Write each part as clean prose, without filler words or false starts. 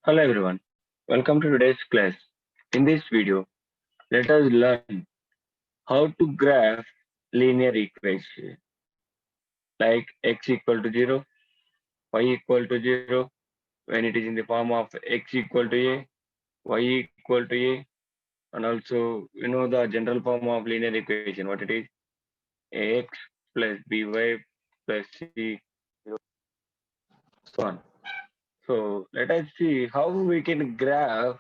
Hello everyone, welcome to today's class. In this video, let us learn how to graph linear equation like x equal to 0, y equal to 0 when it is in the form of x equal to a, y equal to a, and also the general form of linear equation what it is ax plus by plus c so on. So let us see how we can graph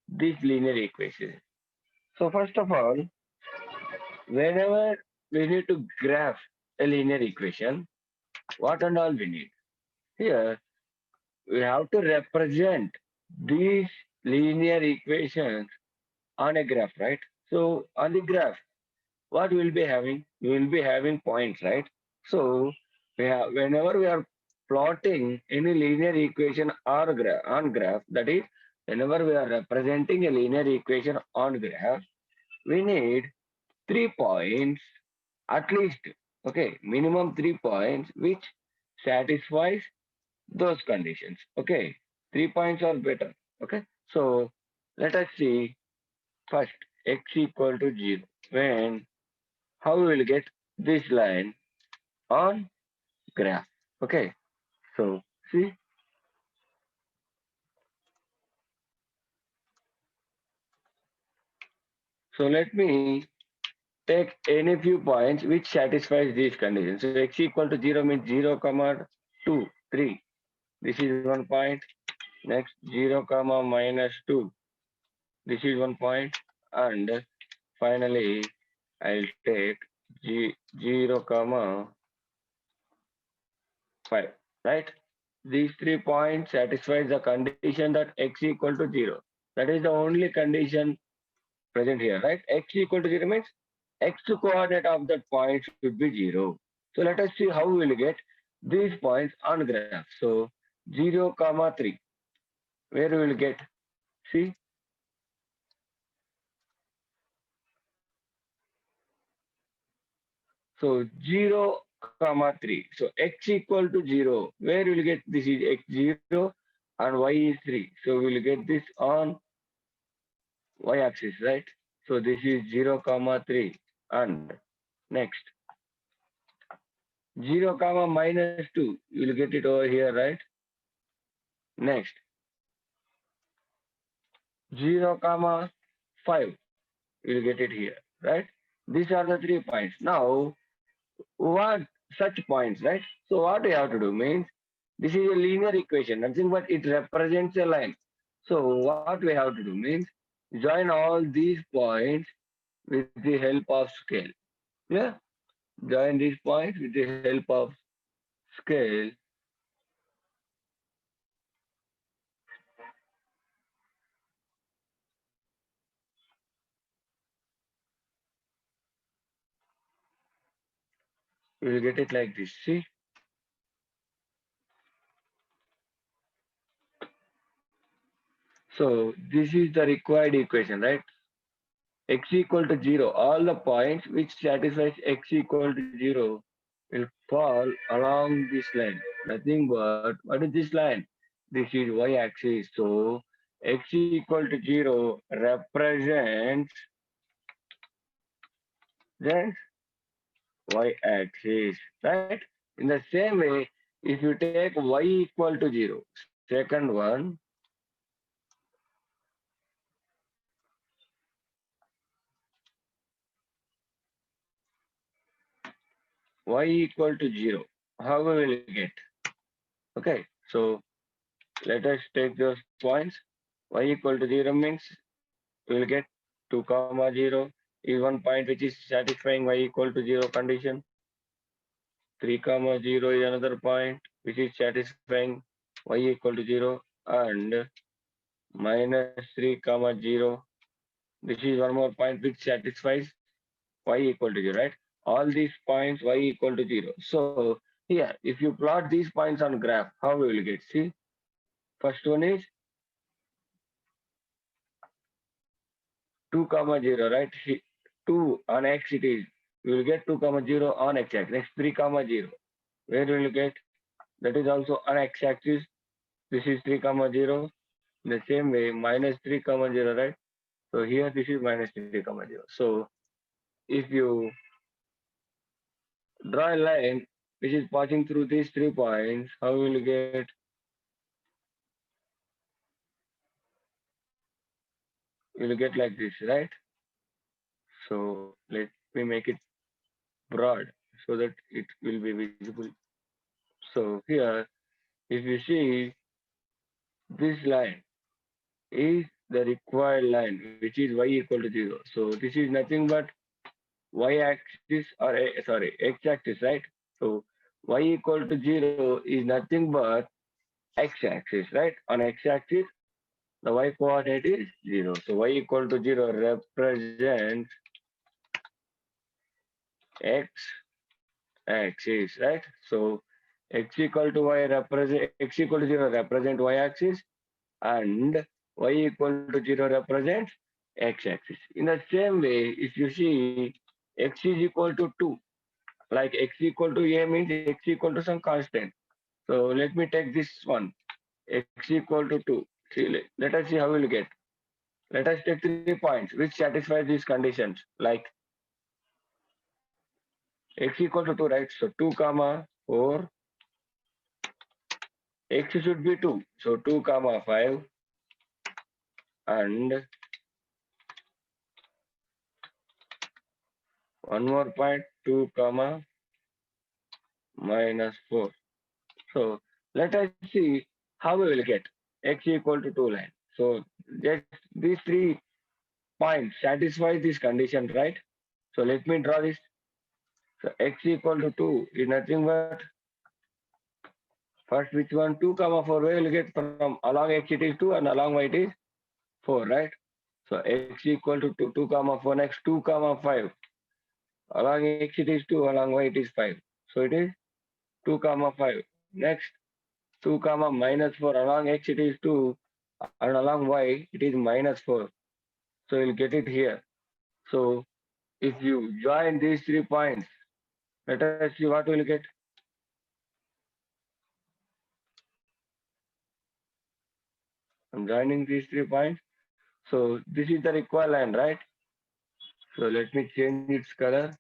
this linear equation. So first of all, whenever we need to graph a linear equation, what and all we need? Here, we have to represent these linear equations on a graph, right? So, on the graph, what we'll be having? We will be having points, right? So, whenever we are plotting any linear equation or on graph, that is, whenever we are representing a linear equation on graph, we need 3 points at least, okay, minimum 3 points which satisfies those conditions. Okay, 3 points or better. Okay, so let us see first x equal to 0 when how we will get this line on graph. Okay, so see, so let me take any few points which satisfies these conditions. So x equal to 0 means 0 comma 2 3. This is 1 point. Next 0 comma minus 2. This is 1 point. And finally, I'll take 0 comma 5. Right? These 3 points satisfies the condition that x equal to 0. That is the only condition present here. Right? X equal to 0 means x coordinate of that point should be 0. So let us see how we will get these points on graph. So 0 comma 3. Where we will get? See, so 0 comma 3. So x equal to 0. Where will get this is x 0 and y is 3. So we will get this on y axis, right? So this is 0 comma 3. And next 0 comma minus 2. You will get it over here, right? Next 0 comma 5. You will get it here, right? These are the 3 points. Now, what such points, right? So what we have to do means this is a linear equation, nothing but it represents a line. So what we have to do means join all these points with the help of scale. Yeah, join these points with the help of scale. We will get it like this. See, so this is the required equation, right? X equal to 0. All the points which satisfies x equal to 0 will fall along this line. Nothing but, what is this line? This is y-axis. So, x equal to 0 represents the y-axis, right? In the same way, if you take y equal to 0, second one, y equal to 0, how we will get? Okay, so let us take those points. Y equal to 0 means we will get 2 comma 0 is one point which is satisfying y equal to 0 condition. 3 comma 0 is another point which is satisfying y equal to 0 and minus 3 comma 0. This is one more point which satisfies y equal to 0, right? All these points y equal to 0. So here, if you plot these points on graph, how we will get? See, first one is 2 comma 0, right? 2 on x it is. We will get 2 comma 0 on x axis. Next 3 comma 0. Where will you get? That is also on x axis. This is 3 comma 0. In the same way, minus 3 comma 0, right? So here this is minus 3 comma 0. So if you draw a line which is passing through these 3 points, how will you get? You'll get like this, right? So let me make it broad so that it will be visible. So here, if you see this line is the required line, which is y equal to 0. So this is nothing but y-axis or sorry, x-axis, right? So y equal to 0 is nothing but x-axis, right? On x-axis, the y coordinate is 0. So y equal to 0 represents x-axis, right? So x equal to y represent x equal to 0 represent y-axis and y equal to 0 represents x-axis. In the same way, if you see x is equal to 2, like x equal to a means x equal to some constant. So let me take this one, x equal to 2. See, let us see how we'll get. Let us take 3 points which satisfy these conditions, like x equal to 2, right? So 2 comma 4, x should be 2. So 2 comma 5 and one more point 2 comma minus 4. So let us see how we will get x equal to 2 line. So just these 3 points satisfy this condition, right? So let me draw this. So x equal to 2 is nothing but first which one 2 comma 4 we will get from along x it is 2 and along y it is 4, right? So x equal to 2, 2 comma 4 next 2 comma 5 along x it is 2 along y it is 5. So it is 2 comma 5 next 2 comma minus 4 along x it is 2 and along y it is minus 4. So you'll get it here. So if you join these 3 points, let us see what we'll get. I'm joining these 3 points. So this is the required line, right? So let me change its color.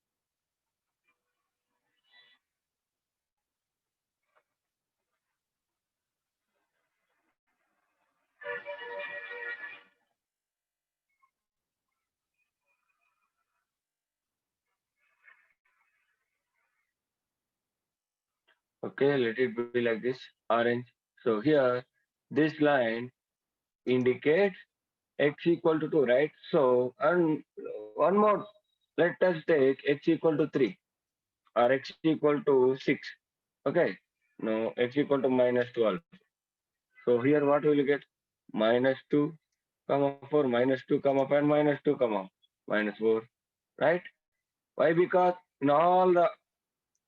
Okay, let it be like this, orange. So here, this line indicates x equal to 2, right? So, and one more, let us take x equal to 3 or x equal to 6. Okay, no, x equal to minus 12. So here what will you get? Minus 2 comma 4 minus 2 comma 5 minus 2 comma minus 4, right? Why? Because in all the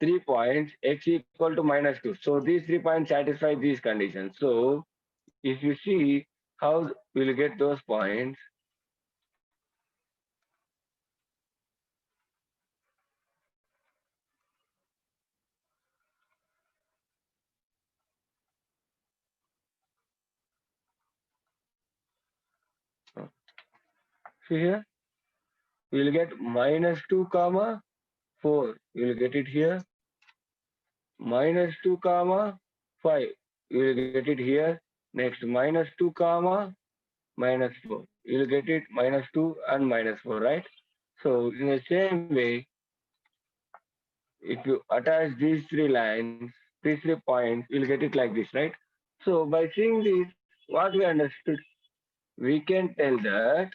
3 points x equal to minus 2. So these 3 points satisfy these conditions. So if you see how we'll get those points, see here, we'll get minus 2 comma 4. You'll get it here. Minus 2 comma 5. You will get it here. Next minus 2 comma minus 4. You will get it minus 2 and minus 4, right? So in the same way, if you attach these 3 lines, these 3 points, you'll get it like this, right? So by seeing this, what we understood, we can tell that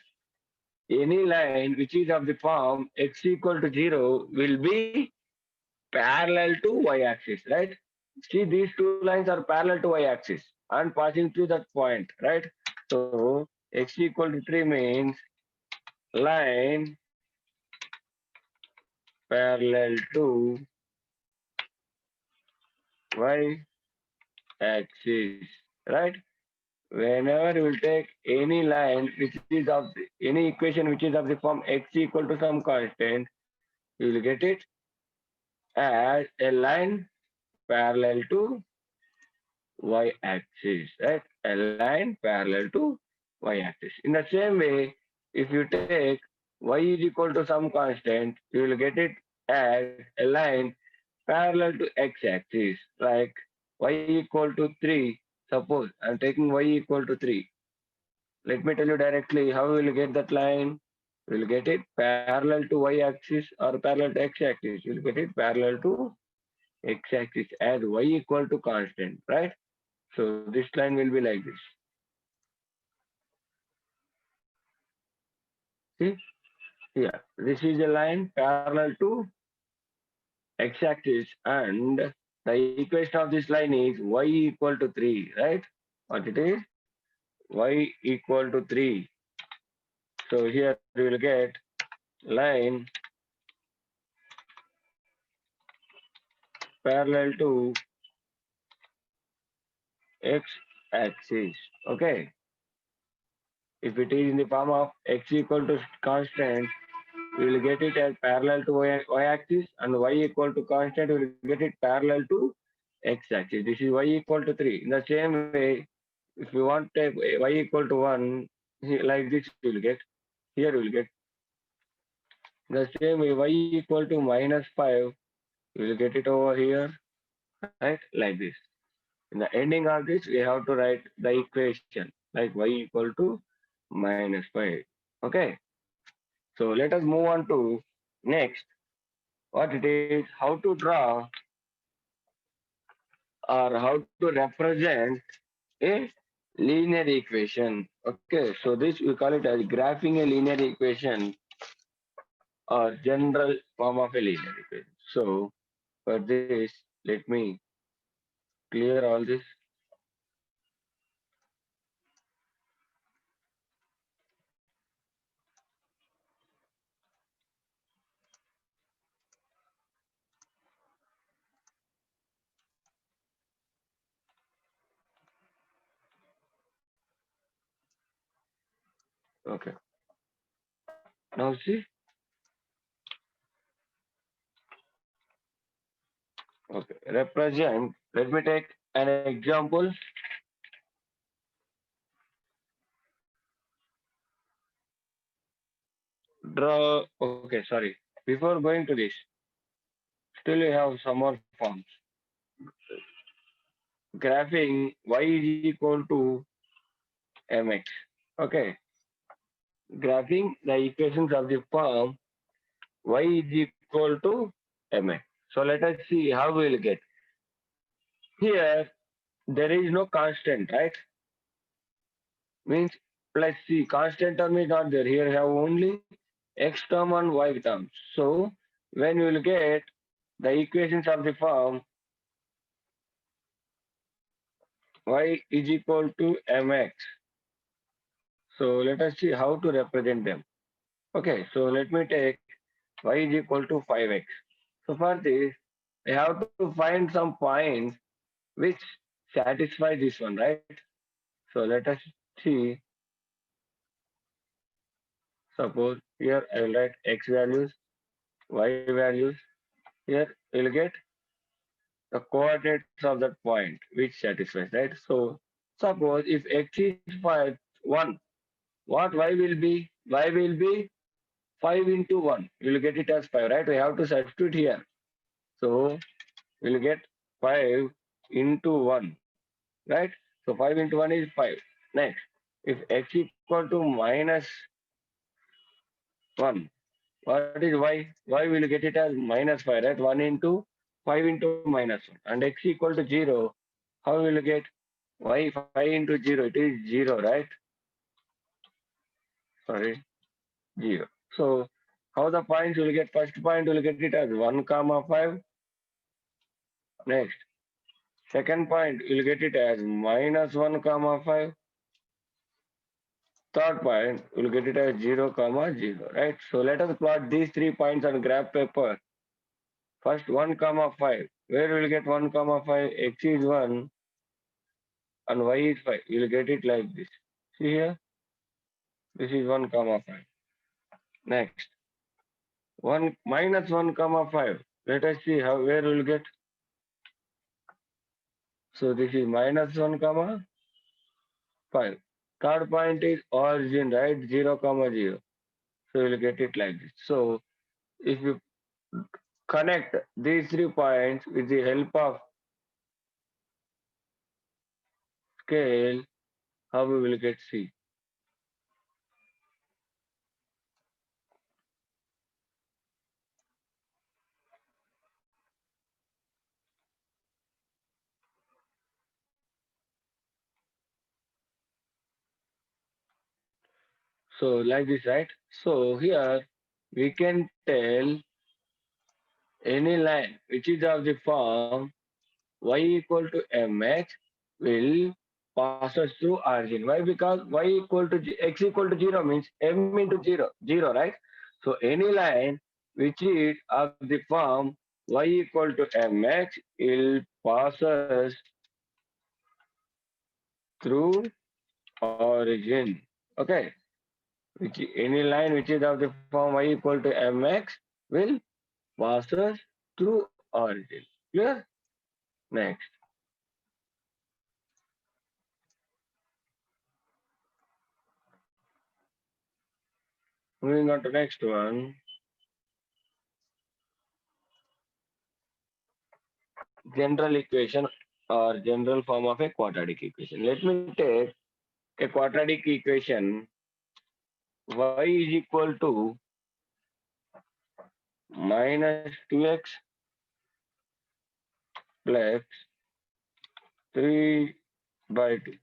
any line which is of the form x equal to 0 will be parallel to y-axis, right? See, these 2 lines are parallel to y-axis and passing through that point, right? So x equal to 3 means line parallel to y-axis, right? Whenever you will take any line which is of any equation which is of the form x equal to some constant, you will get it as a line parallel to y-axis, right? A line parallel to y-axis. In the same way, if you take y is equal to some constant, you will get it as a line parallel to x-axis, like y equal to 3. Suppose I'm taking y equal to 3. Let me tell you directly how we will get that line. We will get it parallel to y-axis or parallel to x-axis. You will get it parallel to x-axis as y equal to constant, right? So this line will be like this. See here, this is a line parallel to x-axis, and the equation of this line is y equal to 3, right? What it is? Y equal to 3. So here we will get line parallel to x-axis. Okay. If it is in the form of x equal to constant, we will get it as parallel to y-axis, and y equal to constant, we will get it parallel to x-axis. This is y equal to 3. In the same way, if you want to take y equal to 1, like this you will get. Here you will get. The same way, y equal to minus 5, you will get it over here, right? Like this. In the ending of this, we have to write the equation like y equal to minus 5. Okay. So let us move on to next. What it is, how to draw or how to represent a linear equation. Okay, so this we call it as graphing a linear equation or general form of a linear equation. So for this, let me clear all this. Okay, now see. Okay, represent. Let me take an example. Draw. Okay, sorry. Before going to this, still we have some more forms. Graphing y is equal to mx. Okay, graphing the equations of the form y is equal to mx. So let us see how we will get. Here, there is no constant, right? Means plus c, constant term is not there. Here have only x term and y term. So when we will get the equations of the form y is equal to mx. So let us see how to represent them. Okay, so let me take y is equal to 5x. So for this, I have to find some points which satisfy this one, right? So let us see. Suppose here I will write x values, y values. Here we will get the coordinates of that point which satisfies, right? So suppose if x is 1, what y will be? Y will be 5 into 1. You will get it as 5, right? We have to substitute here. So we will get 5 into 1, right? So 5 into 1 is 5. Next, if x equal to minus 1, what is y? Y will get it as minus 5, right? 1 into 5 into minus 1. And x equal to 0, how will you get y 5 into 0? It is 0, right? Sorry, 0. So how the points will get? First point will get it as 1 comma 5. Next, second point will get it as minus 1 comma 5. Third point will get it as 0 comma 0, right? So let us plot these 3 points on graph paper. First 1 comma 5. Where will get 1 comma 5? X is 1 and y is 5. You will get it like this. See here? This is 1 comma 5. Next, 1 minus 1 comma 5. Let us see how where we will get. So this is minus 1 comma 5. Third point is origin, right? 0 comma 0. So you'll get it like this. So if you connect these 3 points with the help of scale, how we will get C? So like this, right? So here we can tell any line which is of the form y equal to mx will pass us through origin. Why? Because y equal to x equal to 0 means m into 0, 0, right? So any line which is of the form y equal to mx will pass us through origin. Okay. Any line which is of the form y equal to mx will pass us through origin. Clear? Next. Moving on to next one. General equation or general form of a quadratic equation. Let me take a quadratic equation. Y is equal to minus 2x plus 3 by 2.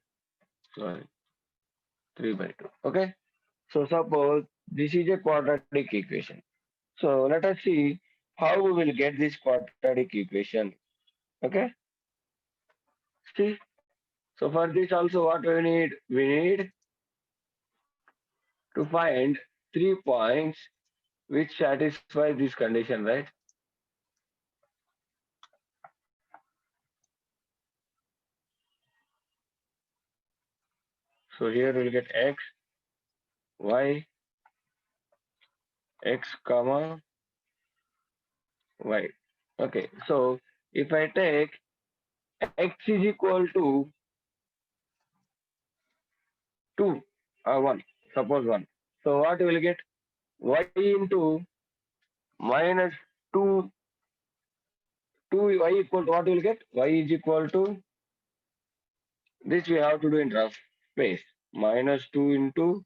Sorry, 3 by 2. Okay. So suppose this is a quadratic equation. So let us see how we will get this quadratic equation. Okay. See. So for this also what we need? We need to find 3 points which satisfy this condition, right? So here we'll get x, y, x comma y. Okay, so if I take x is equal to 2 or 1, suppose 1. So what we will get? Y into minus 2, 2 y equal to what we will get? Y is equal to, this we have to do in rough space. Minus 2 into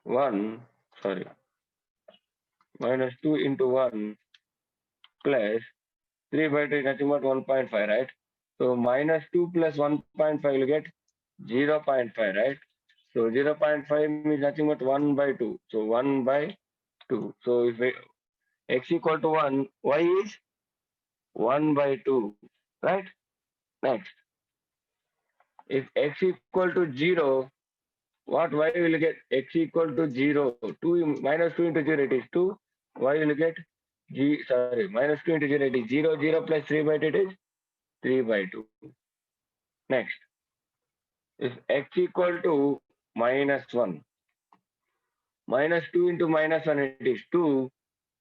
1, sorry, minus 2 into 1 plus 3 by 2 is nothing but 1.5, right? So minus 2 plus 1.5 will get 0.5, right? So 0.5 means nothing but 1 by 2. So 1 by 2. So if x equal to 1, y is 1 by 2, right? Next, if x equal to 0, what y will get? X equal to 0. 2 minus 2 into 0, it is 2. Y will get minus 2 into 0, it is 0. 0 plus 3 by 2, it is 3 by 2. Next, if x equal to minus 1, minus 2 into minus 1, it is 2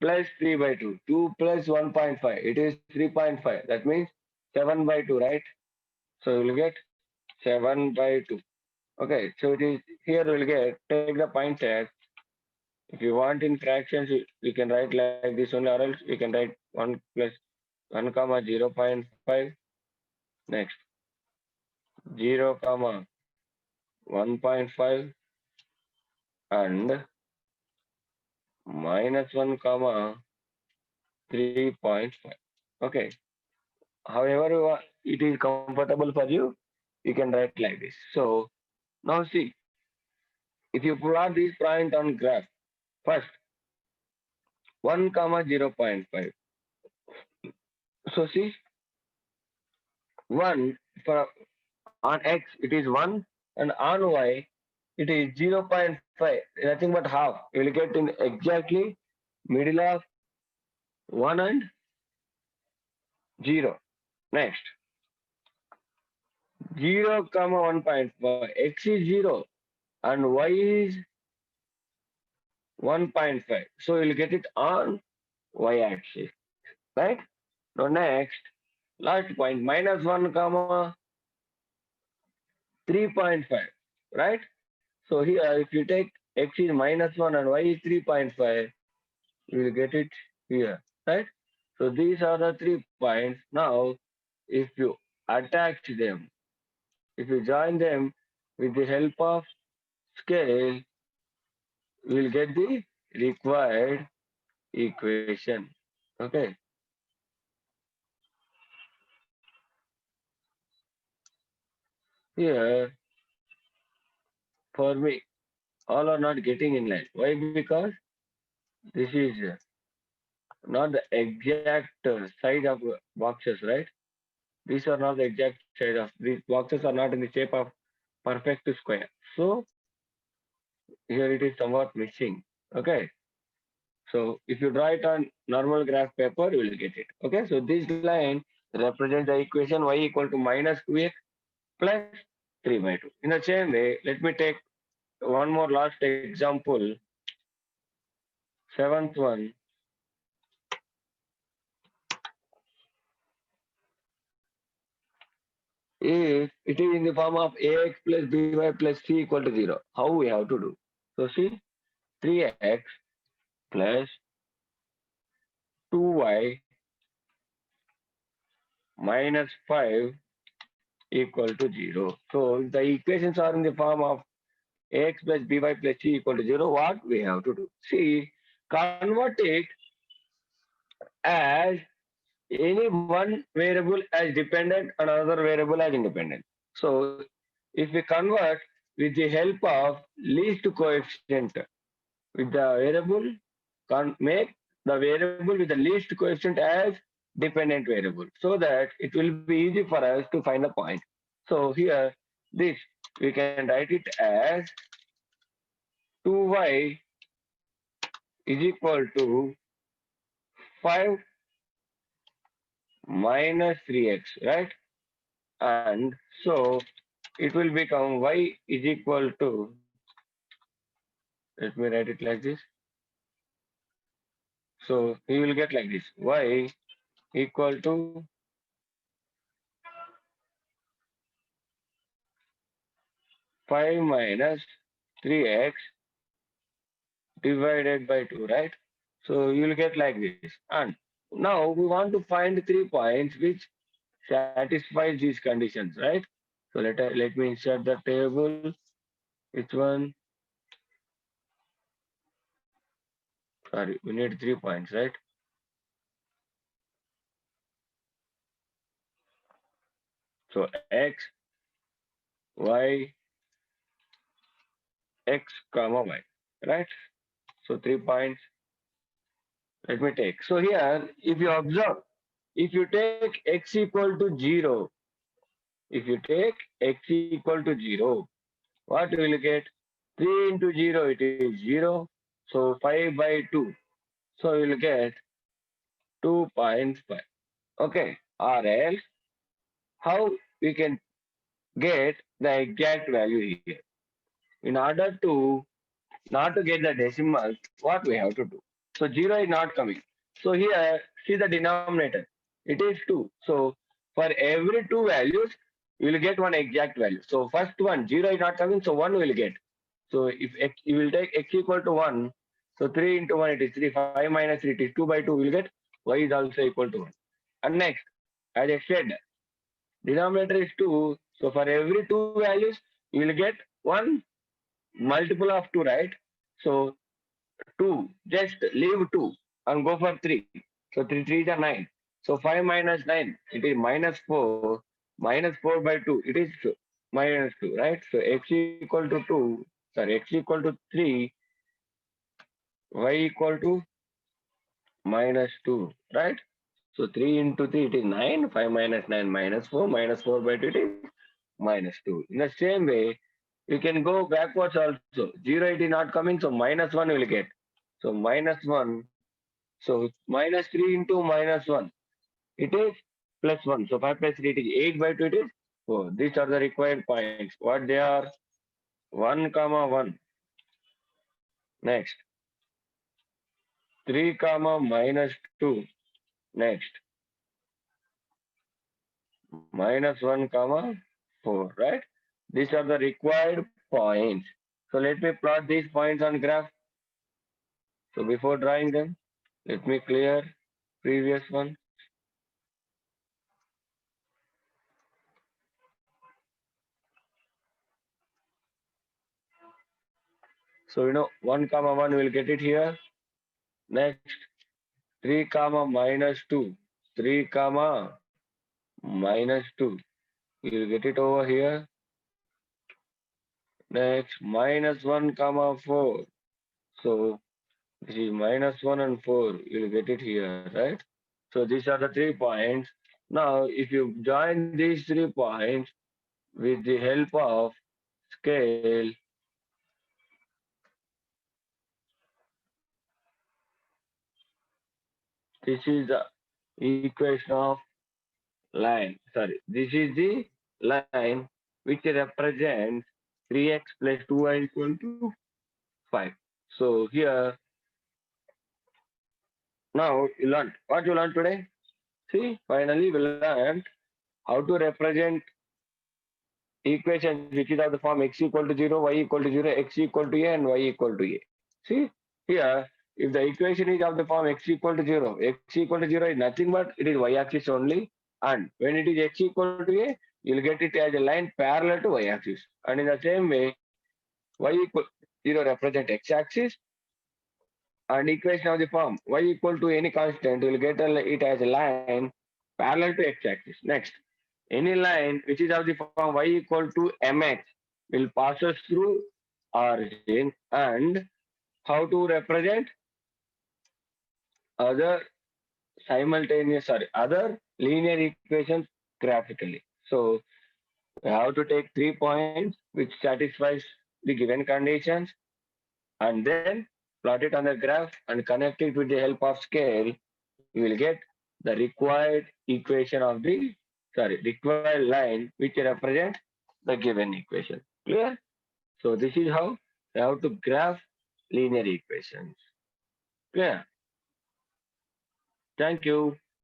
plus 3 by 2. 2 plus 1.5, it is 3.5. That means 7 by 2, right? So you will get 7 by 2. Okay, so it is here we will get, take the pointer. If you want in fractions, you can write like this only, or else you can write 1 plus 1 comma 0.5. Next, 0 comma 1.5 and minus 1 comma 3.5. Okay. However it is comfortable for you, you can write like this. So now see, if you plot this point on graph, first 1 comma 0.5. So see, 1 for on x it is 1 and on y it is 0.5. Nothing but half. You will get in exactly middle of 1 and 0. Next, 0 comma 1.5. X is 0 and y is 1.5. So you'll get it on y axis, right? Now next, last point, minus 1 comma 3.5, right? So here, if you take x is minus 1 and y is 3.5, you will get it here, right? So these are the 3 points. Now, if you attach them, if you join them with the help of scale, we will get the required equation. Okay. Here, for me, all are not getting in line. Why? Because this is not the exact size of boxes, right? These are not the exact size of these boxes are not in the shape of perfect square. So here it is somewhat missing. Okay. So if you draw it on normal graph paper, you will get it. Okay. So this line represents the equation y equal to minus 2x plus 3 by 2. In the same way, let me take one more last example. Seventh one. If it is in the form of ax plus by plus c equal to 0, how we have to do? So see, 3x plus 2y minus 5 equal to 0. So if the equations are in the form of ax plus by plus c equal to 0, what we have to do? See, convert it as any one variable as dependent and another variable as independent. So if we convert with the help of least coefficient with the variable, make the variable with the least coefficient as dependent variable so that it will be easy for us to find the point. So here, this we can write it as 2y is equal to 5 minus 3x, right? And so it will become y is equal to, let me write it like this. So we will get like this, y equal to 5 minus 3x divided by 2, right? So you will get like this. And now we want to find 3 points which satisfies these conditions, right? So let me insert the table. Which one? Sorry, we need 3 points, right? So x, y, x comma y, right? So 3 points. Let me take. So here, if you observe, if you take x equal to 0, if you take x equal to 0, what will you get? 3 into 0, it is 0. So 5 by 2. So you will get 2.5. Okay. Or else, how we can get the exact value here? In order to not to get the decimal, what we have to do? So 0 is not coming. So here, see the denominator. It is 2. So for every two values, you will get one exact value. So first one, 0 is not coming, so 1 will get. So if x, you will take x equal to 1, so 3 into 1 it is 3, 5 minus 3 it is 2 by 2, we will get y is also equal to 1. And next, as I said, denominator is 2, so for every two values, you will get one multiple of 2, right? So 2, just leave 2 and go for 3. So 3 3 is 9. So 5 minus 9, it is minus 4. Minus 4 by 2, it is minus 2, right? So x equal to 2, sorry, x equal to 3, y equal to minus 2, right? So 3 into 3, it is 9. 5 minus 9, minus 4. Minus 4 by 2, it is minus 2. In the same way, you can go backwards also. 0, it is not coming, so minus 1 will get. So minus 1. So minus 3 into minus 1, it is plus 1. So 5 plus 3, it is 8 by 2, it is 4. These are the required points. What they are? 1 comma 1. Next. 3 comma minus 2. Next. minus 1 comma 4, right? These are the required points. So let me plot these points on graph. So before drawing them, let me clear previous one. So 1 comma 1 will get it here. Next 3 comma minus 2. 3 comma minus 2. You will get it over here. Next minus 1 comma 4. So this is minus 1 and 4. You will get it here, right? So these are the 3 points. Now if you join these 3 points with the help of scale, this is the equation of line. Sorry, this is the line which represents 3x plus 2y equal to 5. So here, now you learned. What you learned today? See, finally we learned how to represent equations which is of the form x equal to 0, y equal to 0, x equal to a and y equal to a. See, here, if the equation is of the form x equal to 0, x equal to 0 is nothing but it is y-axis only. And when it is x equal to a, you'll get it as a line parallel to y-axis. And in the same way, y equal 0 represent x-axis and equation of the form y equal to any constant, you'll get it as a line parallel to x-axis. Next, any line which is of the form y equal to mx will pass us through origin. And how to represent other other linear equations graphically. So we have to take 3 points which satisfies the given conditions and then plot it on the graph and connect it with the help of scale. You will get the required equation of the required line which represents the given equation. Clear? So this is how we have to graph linear equations. Clear? Thank you.